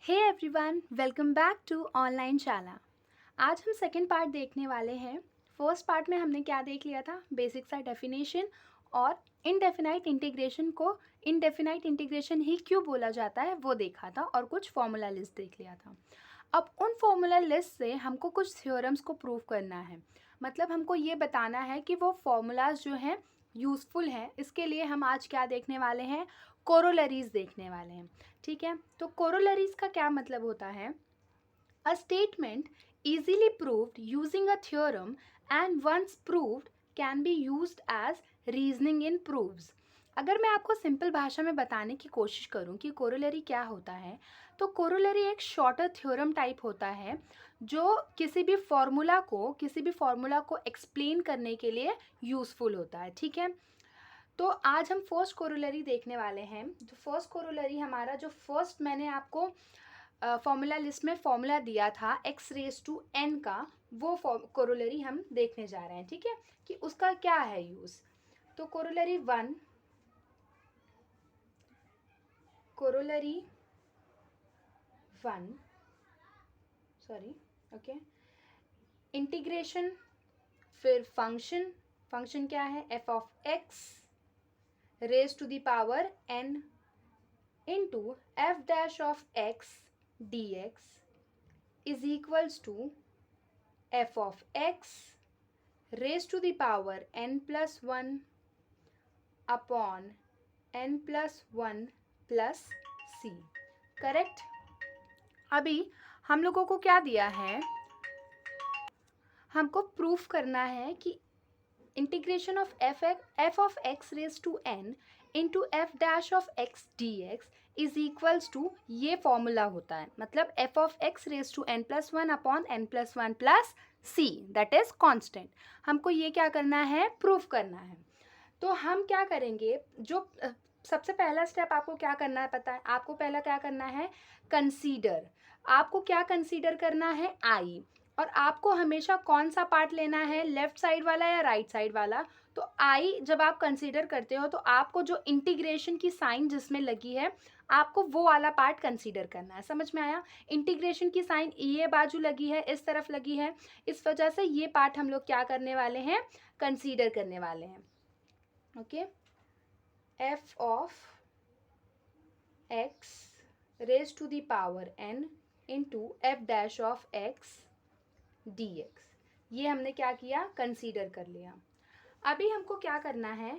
Hey everyone, welcome back to online Shala. आज हम second part देखने वाले हैं। फर्स्ट पार्ट में हमने क्या देख लिया था? बेसिक सा डेफिनेशन और इनडेफिनाइट इंटीग्रेशन को इनडेफिनाइट इंटीग्रेशन ही क्यों बोला जाता है वो देखा था और कुछ फॉर्मूला लिस्ट देख लिया था। अब उन फॉर्मूला लिस्ट से हमको कुछ थ्योरम्स को प्रूव करना है। मतलब हमको ये बताना है कि वो फॉर्मूलाज जो हैं यूज़फुल हैं। इसके लिए हम आज क्या देखने वाले हैं? कोरोलरीज देखने वाले हैं। ठीक है, तो कोरोलरीज का क्या मतलब होता है? A statement easily proved using a theorem and once proved can be used as reasoning in proofs। अगर मैं आपको सिंपल भाषा में बताने की कोशिश करूं कि कोरोलरी क्या होता है, तो कोरोलरी एक शॉर्टर थ्योरम टाइप होता है जो किसी भी फॉर्मूला को एक्सप्लेन करने के लिए यूज़फुल होता है। ठीक है, तो आज हम फर्स्ट कोरोलरी देखने वाले हैं। तो फर्स्ट कोरोलरी हमारा जो फर्स्ट मैंने आपको फॉर्मूला लिस्ट में फॉर्मूला दिया था एक्स रेज टू एन का, वो कोरोलरी हम देखने जा रहे हैं। ठीक है, कि उसका क्या है यूज़। तो corollary one sorry okay, integration, फिर फंक्शन क्या है? F of x raise to the power n into f dash of x dx is equals to f of x raised to the power n plus 1 upon n plus 1 plus c। Correct. अभी हम लोगों को क्या दिया है? हमको proof करना है कि integration of F of x raise to n into f dash of x D x is equals to ये फॉर्मूला होता है। मतलब f of x raise to N plus one upon N plus one plus c, that is constant. हमको ये क्या करना है? Proof करना है। तो हम क्या करेंगे? जो सबसे पहला स्टेप आपको क्या करना है पता है? आपको पहला क्या करना है? कंसीडर। आपको क्या कंसीडर करना है? आई। और आपको हमेशा कौन सा पार्ट लेना है? लेफ्ट साइड वाला या राइट साइड वाला? तो आई जब आप कंसीडर करते हो तो आपको जो इंटीग्रेशन की साइन जिसमें लगी है आपको वो वाला पार्ट कंसीडर करना है। समझ में आया? इंटीग्रेशन की साइन ये बाजू लगी है, इस तरफ लगी है, इस वजह से ये पार्ट हम लोग क्या करने वाले हैं? कंसीडर करने वाले हैं। Okay, f of x raise to the power n into f dash of x D x, ये हमने क्या किया? कंसीडर कर लिया। अभी हमको क्या करना है?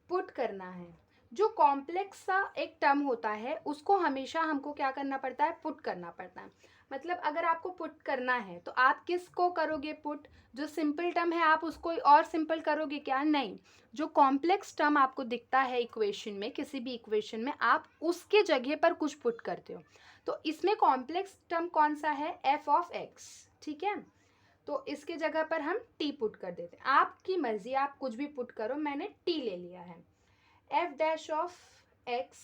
पुट करना है। जो कॉम्प्लेक्स सा एक टर्म होता है उसको हमेशा हमको क्या करना पड़ता है? पुट करना पड़ता है। मतलब अगर आपको पुट करना है तो आप किसको करोगे पुट? जो सिंपल टर्म है आप उसको और सिंपल करोगे क्या? नहीं, जो कॉम्प्लेक्स टर्म आपको दिखता है इक्वेशन में, किसी भी इक्वेशन में, आप उसके जगह पर कुछ पुट करते हो। तो इसमें कॉम्प्लेक्स टर्म कौन सा है? F of x. ठीक है, तो इसके जगह पर हम टी पुट कर देते हैं। आपकी मर्जी, आप कुछ भी पुट करो, मैंने टी ले लिया है। F dash of x.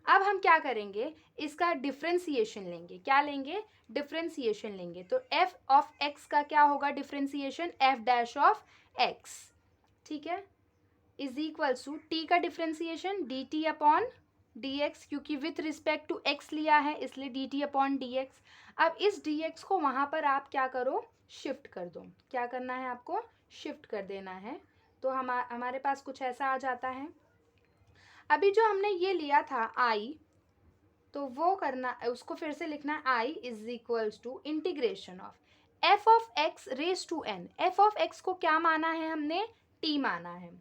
अब हम क्या करेंगे? इसका डिफ्रेंसिएशन लेंगे। क्या लेंगे? डिफ्रेंसिएशन लेंगे। तो एफ ऑफ एक्स का क्या होगा differentiation? F dash of x. ठीक है, इज इक्वल्स टू टी का differentiation D T upon D x, क्योंकि विथ रिस्पेक्ट टू एक्स लिया है इसलिए D T upon D x. अब इस डी एक्स को वहाँ पर आप क्या करो? शिफ्ट कर दो। क्या करना है आपको? शिफ्ट कर देना है। तो हमारे पास कुछ ऐसा आ जाता है। अभी जो हमने ये लिया था आई, तो वो करना, उसको फिर से लिखना है I is equals to integration of F of x raise to N. F of X को क्या माना है हमने? टी माना है।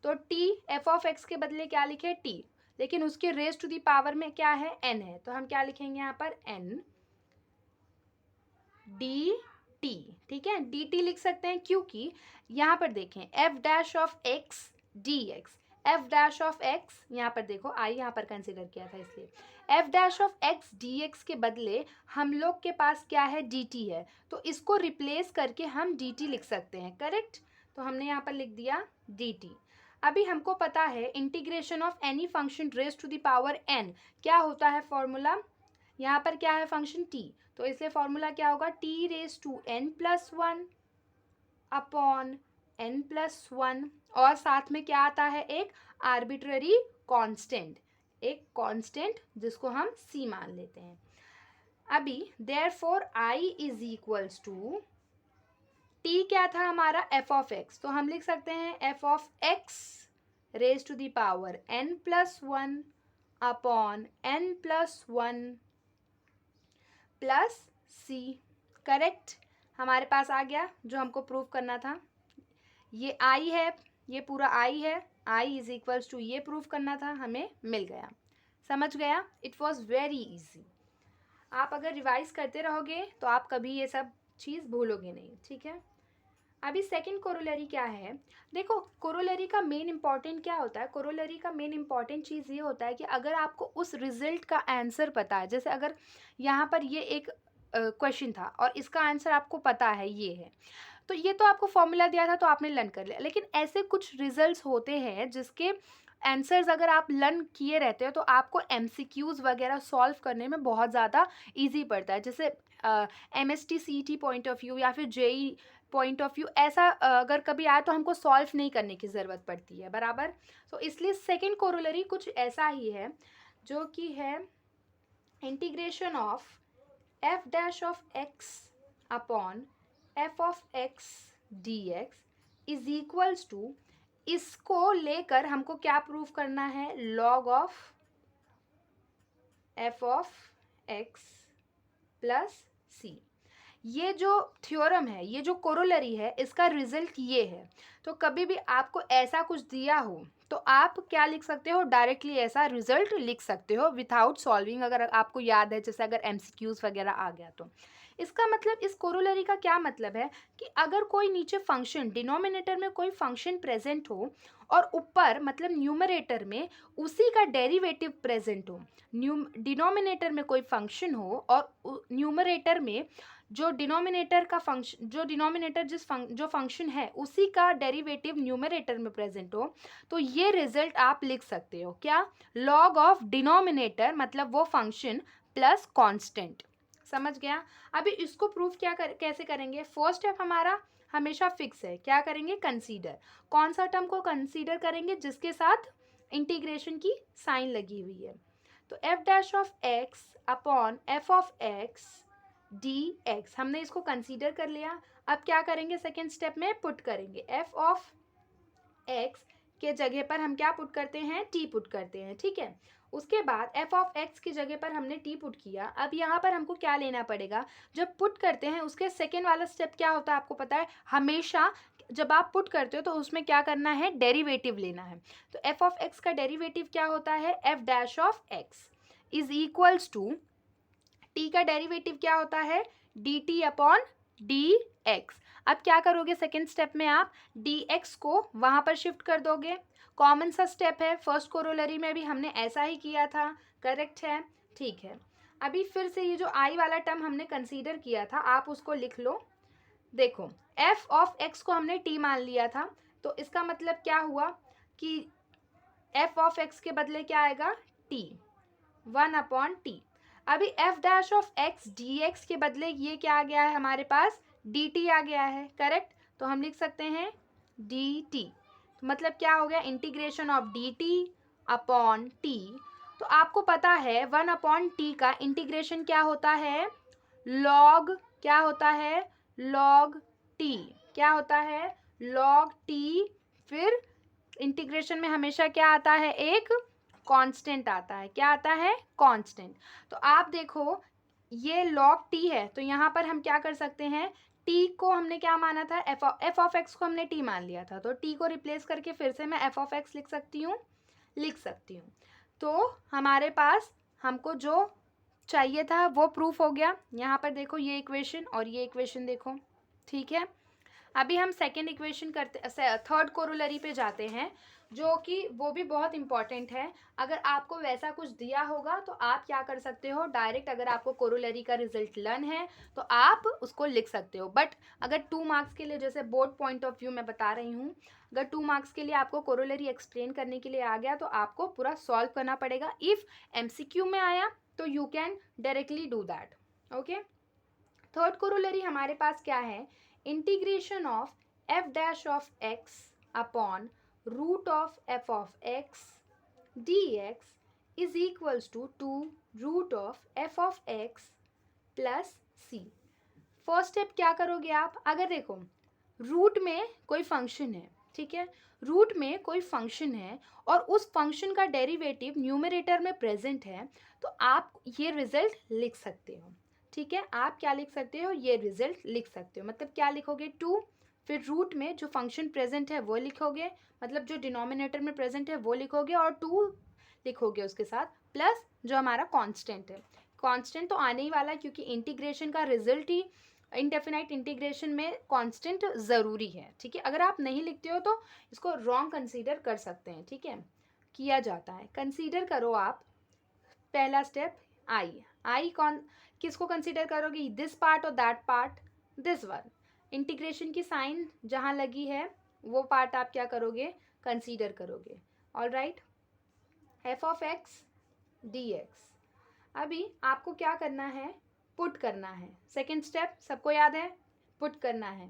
तो टी, एफ ऑफ एक्स के बदले क्या लिखे? टी, लेकिन उसके रेज टू दी पावर में क्या है? एन है। तो हम क्या लिखेंगे यहाँ पर? N d t. ठीक है, डी टी लिख सकते हैं क्योंकि यहाँ पर देखें F dash of x D x, F dash of x, यहाँ पर देखो आई यहाँ पर कंसिडर किया था इसलिए F dash of x D x के बदले हम लोग के पास क्या है? डी टी है। तो इसको रिप्लेस करके हम डी टी लिख सकते हैं। करेक्ट, तो हमने यहाँ पर लिख दिया डी टी। अभी हमको पता है integration of any function raise to the power n क्या होता है फॉर्मूला? यहाँ पर क्या है? फंक्शन t, तो इसलिए फॉर्मूला क्या होगा? t raise to n plus one upon n plus one, और साथ में क्या आता है? एक आर्बिट्ररी कांस्टेंट, एक कांस्टेंट जिसको हम c मान लेते हैं। अभी therefore I is equals to, t क्या था हमारा, f ऑफ x, तो हम लिख सकते हैं f of x raise to the power n plus one upon n plus one plus c। Correct, हमारे पास आ गया जो हमको प्रूव करना था। ये i है, ये पूरा i है, i इज इक्वल्स टू ये प्रूव करना था, हमें मिल गया। समझ गया, इट वॉज वेरी इजी। आप अगर रिवाइज करते रहोगे तो आप कभी ये सब चीज़ भूलोगे नहीं, ठीक है। अभी सेकंड कोरोलरी क्या है, देखो कोरोलरी का मेन इंपॉर्टेंट क्या होता है, कोरोलरी का मेन इंपॉर्टेंट चीज़ ये होता है कि अगर आपको उस रिजल्ट का आंसर पता है, जैसे अगर यहाँ पर ये एक क्वेश्चन था और इसका आंसर आपको पता है ये है, तो ये तो आपको फॉर्मूला दिया था तो आपने लर्न कर लिया, लेकिन ऐसे कुछ रिजल्ट्स होते हैं जिसके आंसर्स अगर आप लर्न किए रहते हो तो आपको एमसीक्यूज़ वगैरह सॉल्व करने में बहुत ज़्यादा इजी पड़ता है। जैसे MST CET point of view या फिर JEE पॉइंट ऑफ व्यू, ऐसा अगर कभी आए तो हमको सॉल्व नहीं करने की ज़रूरत पड़ती है, बराबर। तो इसलिए सेकंड कोरोलरी कुछ ऐसा ही है जो कि है integration of f dash of x upon f of x dx is equals to, इसको लेकर हमको क्या प्रूव करना है, log of f of x plus c। ये जो थ्योरम है, ये जो कोरोलरी है, इसका रिजल्ट ये है। तो कभी भी आपको ऐसा कुछ दिया हो तो आप क्या लिख सकते हो, डायरेक्टली ऐसा रिजल्ट लिख सकते हो विथआउट सॉल्विंग, अगर आपको याद है, जैसे अगर MCQs वगैरह आ गया तो। इसका मतलब, इस कोरोलरी का क्या मतलब है कि अगर कोई नीचे फंक्शन, डिनोमिनेटर में कोई फंक्शन प्रेजेंट हो और ऊपर मतलब न्यूमरेटर में उसी का डेरिवेटिव प्रेजेंट हो, डिनोमिनेटर में कोई फंक्शन हो और न्यूमरेटर में जो डिनोमिनेटर का फंक्शन, जो डिनोमिनेटर जो फंक्शन है उसी का डेरिवेटिव न्यूमरेटर में प्रेजेंट हो, तो ये रिजल्ट आप लिख सकते हो क्या, लॉग ऑफ डिनोमिनेटर मतलब वो फंक्शन प्लस कांस्टेंट। समझ गया। अभी इसको प्रूफ कैसे करेंगे, फर्स्ट स्टेप हमारा हमेशा फिक्स है, क्या करेंगे, कंसीडर। कौन सा टर्म को कंसीडर करेंगे, जिसके साथ इंटीग्रेशन की साइन लगी हुई है। तो f dash of x upon f of x dx, हमने इसको कंसीडर कर लिया। अब क्या करेंगे, सेकेंड स्टेप में पुट करेंगे, f ऑफ x के जगह पर हम क्या पुट करते हैं, t पुट करते हैं, ठीक है। उसके बाद f ऑफ x की जगह पर हमने t पुट किया। अब यहाँ पर हमको क्या लेना पड़ेगा, जब पुट करते हैं उसके सेकेंड वाला स्टेप क्या होता है आपको पता है, हमेशा जब आप पुट करते हो तो उसमें क्या करना है, डेरिवेटिव लेना है। तो f ऑफ x का डेरिवेटिव क्या होता है, f dash of x is equals to, t का डेरिवेटिव क्या होता है, dt अपॉन dx। अब क्या करोगे, सेकेंड स्टेप में आप dx को वहाँ पर शिफ्ट कर दोगे। कॉमन सा स्टेप है, फर्स्ट कोरोलरी में भी हमने ऐसा ही किया था, करेक्ट है, ठीक है। अभी फिर से ये जो i वाला टर्म हमने कंसीडर किया था, आप उसको लिख लो। देखो f ऑफ x को हमने t मान लिया था, तो इसका मतलब क्या हुआ कि f ऑफ x के बदले क्या आएगा, t, 1 अपॉन टी। अभी f dash of x dx के बदले ये क्या आ गया है हमारे पास, dt आ गया है, करेक्ट। तो हम लिख सकते हैं dt, तो मतलब क्या हो गया, integration of dt upon t। तो आपको पता है 1 अपॉन टी का इंटीग्रेशन क्या होता है, log, क्या होता है, log t, क्या होता है, log t। फिर इंटीग्रेशन में हमेशा क्या आता है, एक कांस्टेंट आता है, क्या आता है, कांस्टेंट। तो आप देखो ये log t है, तो यहाँ पर हम क्या कर सकते हैं, t को हमने क्या माना था, f ऑफ x को हमने t मान लिया था, तो t को रिप्लेस करके फिर से मैं f ऑफ x लिख सकती हूँ। तो हमारे पास हमको जो चाहिए था वो प्रूफ हो गया। यहाँ पर देखो ये इक्वेशन और ये इक्वेशन देखो, ठीक है। अभी हम सेकेंड इक्वेशन करते, थर्ड कोरोलरी पे जाते हैं, जो कि वो भी बहुत इंपॉर्टेंट है। अगर आपको वैसा कुछ दिया होगा तो आप क्या कर सकते हो, डायरेक्ट अगर आपको कोरोलरी का रिजल्ट लर्न है तो आप उसको लिख सकते हो। बट अगर 2 मार्क्स के लिए, जैसे बोर्ड पॉइंट ऑफ व्यू मैं बता रही हूँ, अगर 2 मार्क्स के लिए आपको कोरोलरी एक्सप्लेन करने के लिए आ गया तो आपको पूरा सॉल्व करना पड़ेगा। इफ़ MCQ में आया तो you can directly do that, okay. Third corollary हमारे पास क्या है, integration of f dash of x upon root of f of x dx is equals to root of f of x plus c. First step क्या करोगे आप, अगर देखो root में कोई फंक्शन है, ठीक है, रूट में कोई फंक्शन है और उस फंक्शन का डेरिवेटिव न्यूमरेटर में प्रेजेंट है, तो आप ये रिजल्ट लिख सकते हो, ठीक है। आप क्या लिख सकते हो, ये रिजल्ट लिख सकते हो। मतलब क्या लिखोगे, 2, फिर रूट में जो फंक्शन प्रेजेंट है वो लिखोगे, मतलब जो डिनोमिनेटर में प्रेजेंट है वो लिखोगे, और 2 लिखोगे उसके साथ, प्लस जो हमारा कांस्टेंट है। कांस्टेंट तो आने ही वाला है, क्योंकि इंटीग्रेशन का रिजल्ट ही, इंडेफिनाइट इंटीग्रेशन में कांस्टेंट ज़रूरी है, ठीक है। अगर आप नहीं लिखते हो तो इसको रॉन्ग कंसीडर कर सकते हैं, ठीक है, किया जाता है। कंसीडर करो आप, पहला स्टेप आई कौन, किसको कंसीडर करोगे, दिस पार्ट और that part, this one. Integration की साइन जहाँ लगी है वो पार्ट आप क्या करोगे, कंसीडर करोगे। All right, F of x D x. अभी आपको क्या करना है, पुट करना है। सेकेंड स्टेप सबको याद है, पुट करना है।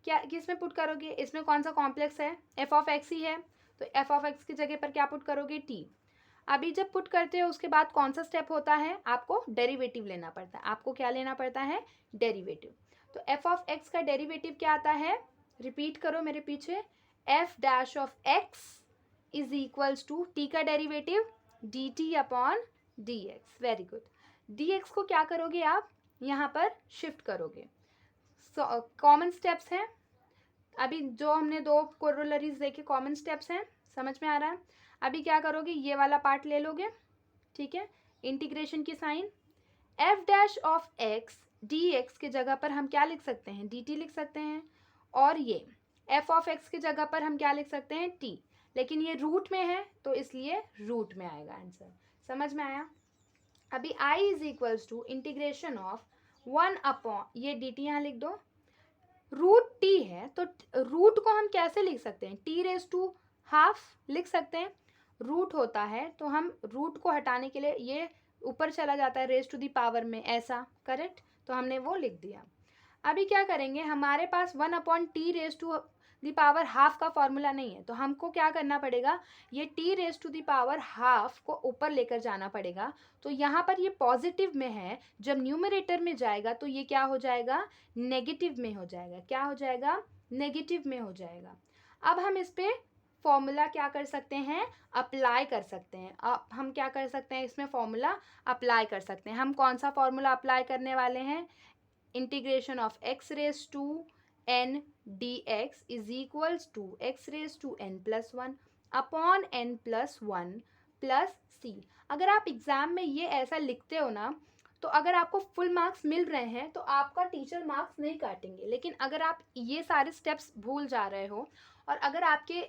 क्या किस में पुट करोगे, इसमें कौन सा कॉम्प्लेक्स है, एफ ऑफ एक्स ही है, तो एफ ऑफ एक्स की जगह पर क्या पुट करोगे, टी। अभी जब पुट करते हो उसके बाद कौन सा स्टेप होता है, आपको डेरिवेटिव लेना पड़ता है। आपको क्या लेना पड़ता है, डेरिवेटिव। तो एफ ऑफ एक्स का डेरिवेटिव क्या आता है, रिपीट करो मेरे पीछे, F dash of X is equals to T का derivative D T upon D X. Very good. D x को क्या करोगे आप, यहाँ पर शिफ्ट करोगे। कॉमन स्टेप्स हैं, अभी जो हमने दो कोरोलरीज देखे कॉमन स्टेप्स हैं, समझ में आ रहा है। अभी क्या करोगे, ये वाला पार्ट ले लोगे, ठीक है, इंटीग्रेशन की sign, f dash of x D x की जगह पर हम क्या लिख सकते हैं, डी टी लिख सकते हैं, और ये एफ ऑफ एक्स की जगह पर हम क्या लिख सकते हैं, टी, लेकिन ये रूट में है तो इसलिए रूट में आएगा आंसर। समझ में आया। अभी i is equals to integration of 1 upon, ये डी टी यहाँ लिख दो, रूट टी है तो रूट को हम कैसे लिख सकते हैं, टी रेज टू हाफ लिख सकते हैं। रूट होता है तो हम रूट को हटाने के लिए ये ऊपर चला जाता है रेज टू दी पावर में, ऐसा, करेक्ट, तो हमने वो लिख दिया। अभी क्या करेंगे, हमारे पास 1 upon t raise to the power half का फॉर्मूला नहीं है, तो हमको क्या करना पड़ेगा, ये t raise to the power half को ऊपर लेकर जाना पड़ेगा। तो यहाँ पर ये पॉजिटिव में है, जब न्यूमरेटर में जाएगा तो ये क्या हो जाएगा, नेगेटिव में हो जाएगा। क्या हो जाएगा, नेगेटिव में हो जाएगा। अब हम इस पे फॉर्मूला क्या कर सकते हैं, अप्लाई कर सकते हैं। अब हम क्या कर सकते हैं, इसमें फॉर्मूला अप्लाई कर सकते हैं। हम कौन सा फॉर्मूला अप्लाई करने वाले हैं, integration of x raise to N D x is equals to X raise to N plus 1 upon N plus 1 plus C. अगर आप एग्जाम में ये ऐसा लिखते हो ना, तो अगर आपको फुल मार्क्स मिल रहे हैं तो आपका टीचर मार्क्स नहीं काटेंगे। लेकिन अगर आप ये सारे स्टेप्स भूल जा रहे हो और अगर आपके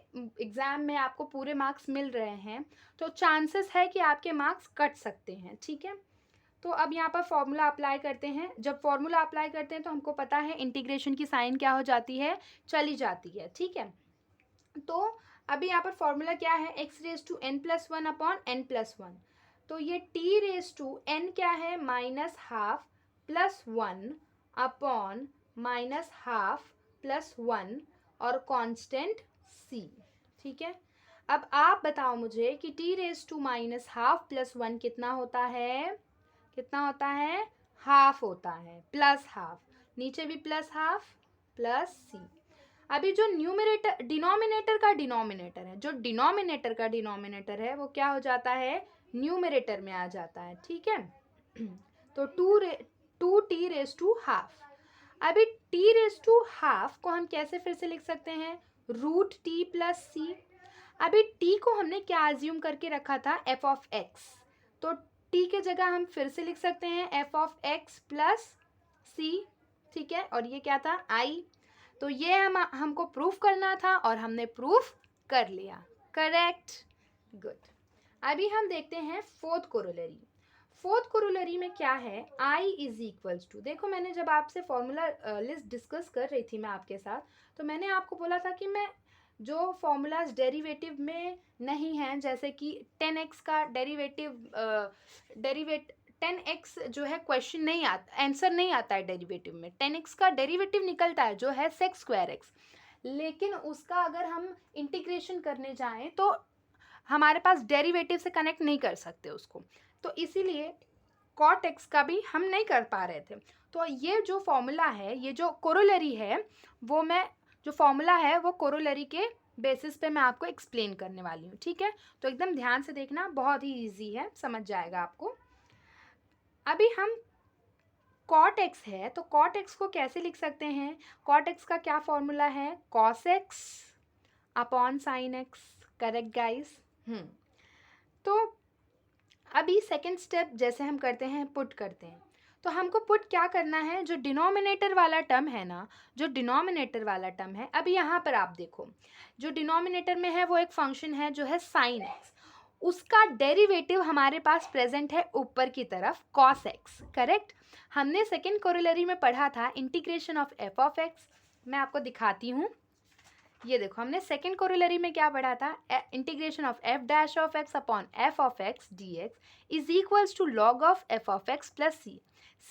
एग्ज़ाम में आपको पूरे मार्क्स मिल रहे हैं, तो चांसेस है कि आपके मार्क्स कट सकते हैं, ठीक है। तो अब यहाँ पर फॉर्मूला अप्लाई करते हैं। जब फॉर्मूला अप्लाई करते हैं तो हमको पता है इंटीग्रेशन की साइन क्या हो जाती है, चली जाती है, ठीक है। तो अभी यहाँ पर फॉर्मूला क्या है, x raise to N plus 1 upon N plus 1। तो ये टी रेज टू एन क्या है, minus half plus 1 upon minus half plus 1 और कांस्टेंट सी, ठीक है। अब आप बताओ मुझे कि t raise to minus half plus 1 कितना होता है, कितना होता है, हाफ होता है, प्लस हाफ, नीचे भी प्लस हाफ प्लस सी। अभी जो न्यूमरेटर डिनोमिनेटर का डिनोमिनेटर है, जो डिनोमिनेटर का डिनोमिनेटर है वो क्या हो जाता है, न्यूमरेटर में आ जाता है, ठीक है। तो two t raise to half. अभी टी रेज टू हाफ को हम कैसे फिर से लिख सकते हैं, रूट टी प्लस सी। अभी टी को हमने क्या अज्यूम करके रखा था, एफ ऑफ एक्स, तो टी के जगह हम फिर से लिख सकते हैं एफ ऑफ एक्स प्लस सी, ठीक है। और ये क्या था, आई। तो ये हमको प्रूफ करना था और हमने प्रूफ कर लिया, करेक्ट, गुड। अभी हम देखते हैं फोर्थ कोरोलरी। फोर्थ कोरोलरी में क्या है, आई इज इक्वल्स टू, देखो मैंने जब आपसे फॉर्मूला लिस्ट डिस्कस कर रही थी मैं आपके साथ, तो मैंने आपको बोला था कि मैं जो फॉर्मूलाज डेरिवेटिव में नहीं हैं, जैसे कि 10x का डेरिवेटिव 10x जो है क्वेश्चन नहीं आता, आंसर नहीं आता है डेरिवेटिव में। 10x का डेरिवेटिव निकलता है जो है sec स्क्वायर x, लेकिन उसका अगर हम इंटीग्रेशन करने जाएं तो हमारे पास डेरिवेटिव से कनेक्ट नहीं कर सकते उसको। तो इसीलिए कॉट एक्स का भी हम नहीं कर पा रहे थे। तो ये जो फॉर्मूला है, ये जो कोरोलरी है, वो मैं जो फॉर्मूला है वो कोरोलरी के बेसिस पे मैं आपको एक्सप्लेन करने वाली हूँ, ठीक है। तो एकदम ध्यान से देखना, बहुत ही ईजी है, समझ जाएगा आपको। अभी हम कॉट एक्स है, तो कॉट एक्स को कैसे लिख सकते हैं? कॉट एक्स का क्या फॉर्मूला है? Cos x upon sine x. Correct guys? तो अभी सेकेंड स्टेप जैसे हम करते हैं, पुट करते हैं। तो हमको पुट क्या करना है? जो डिनोमिनेटर वाला टर्म है ना, जो डिनोमिनेटर वाला टर्म है, अभी यहाँ पर आप देखो, जो डिनोमिनेटर में है वो एक फंक्शन है जो है साइन एक्स, उसका डेरिवेटिव हमारे पास प्रेजेंट है ऊपर की तरफ, कॉस एक्स। करेक्ट? हमने सेकेंड कोरोलरी में पढ़ा था integration of F of x. मैं आपको दिखाती हूँ, ये देखो, हमने सेकेंड कोरोलरी में क्या पढ़ा था? Integration of f dash of x upon f of x D x is equals to log of F of x plus c.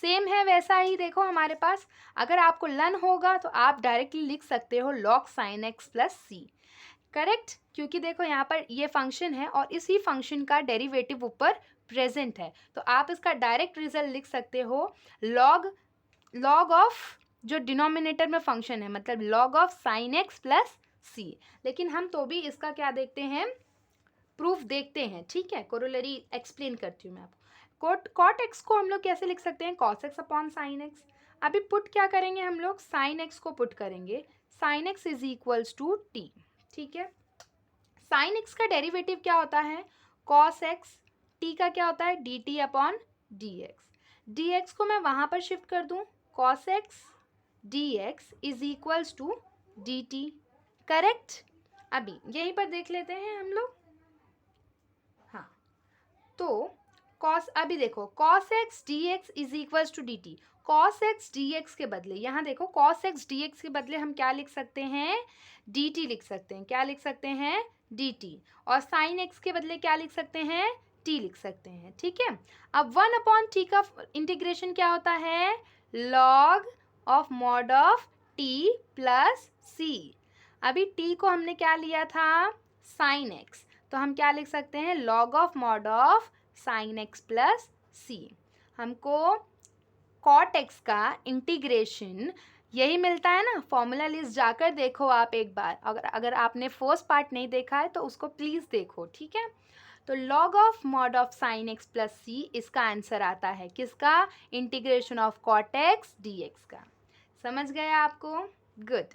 Same है वैसा ही, देखो हमारे पास, अगर आपको लन होगा तो आप डायरेक्टली लिख सकते हो लॉग साइन एक्स प्लस सी। करेक्ट? क्योंकि देखो यहाँ पर ये फंक्शन है और इसी फंक्शन का डेरिवेटिव ऊपर प्रेजेंट है, तो आप इसका डायरेक्ट रिजल्ट लिख सकते हो लॉग ऑफ जो डिनोमिनेटर में फंक्शन है, मतलब log of sine X plus C. लेकिन हम तो भी इसका क्या देखते हैं? प्रूफ देखते हैं, ठीक है। कोरोलरी एक्सप्लेन करती हूँ मैं आपको। कॉट एक्स को हम लोग कैसे लिख सकते हैं? Cos x upon sine x. अभी पुट क्या करेंगे हम लोग? साइन एक्स को पुट करेंगे, sine x is equals to t, ठीक है। साइन एक्स का डेरिवेटिव क्या होता है? Cos x. टी का क्या होता है? D T upon D x. D x को मैं वहाँ पर शिफ्ट कर दूँ, cos x D x is equals to d t. Correct? अभी यहीं पर देख लेते हैं हम लोग। हाँ, तो कॉस, अभी देखो, cos x D x is equals to d t. Cos x D x के बदले, यहाँ देखो, कॉस एक्स डी एक्स के बदले हम क्या लिख सकते हैं? डी टी लिख सकते हैं। क्या लिख सकते हैं? D T. और साइन एक्स के बदले क्या लिख सकते हैं? टी लिख सकते हैं, ठीक है। अब वन अपॉन टी का इंटीग्रेशन क्या होता है? Log of mod of T plus C. अभी t को हमने क्या लिया था? साइन एक्स, तो हम क्या लिख सकते हैं? Log of mod of sine X plus C. हमको कॉट एक्स का इंटीग्रेशन यही मिलता है ना। फॉर्मूला लिस्ट जाकर देखो आप एक बार, अगर आपने फर्स्ट पार्ट नहीं देखा है तो उसको प्लीज़ देखो, ठीक है। तो log of mod of sine X plus C इसका आंसर आता है किसका? Integration of cot X D X का। समझ गया आपको? गुड।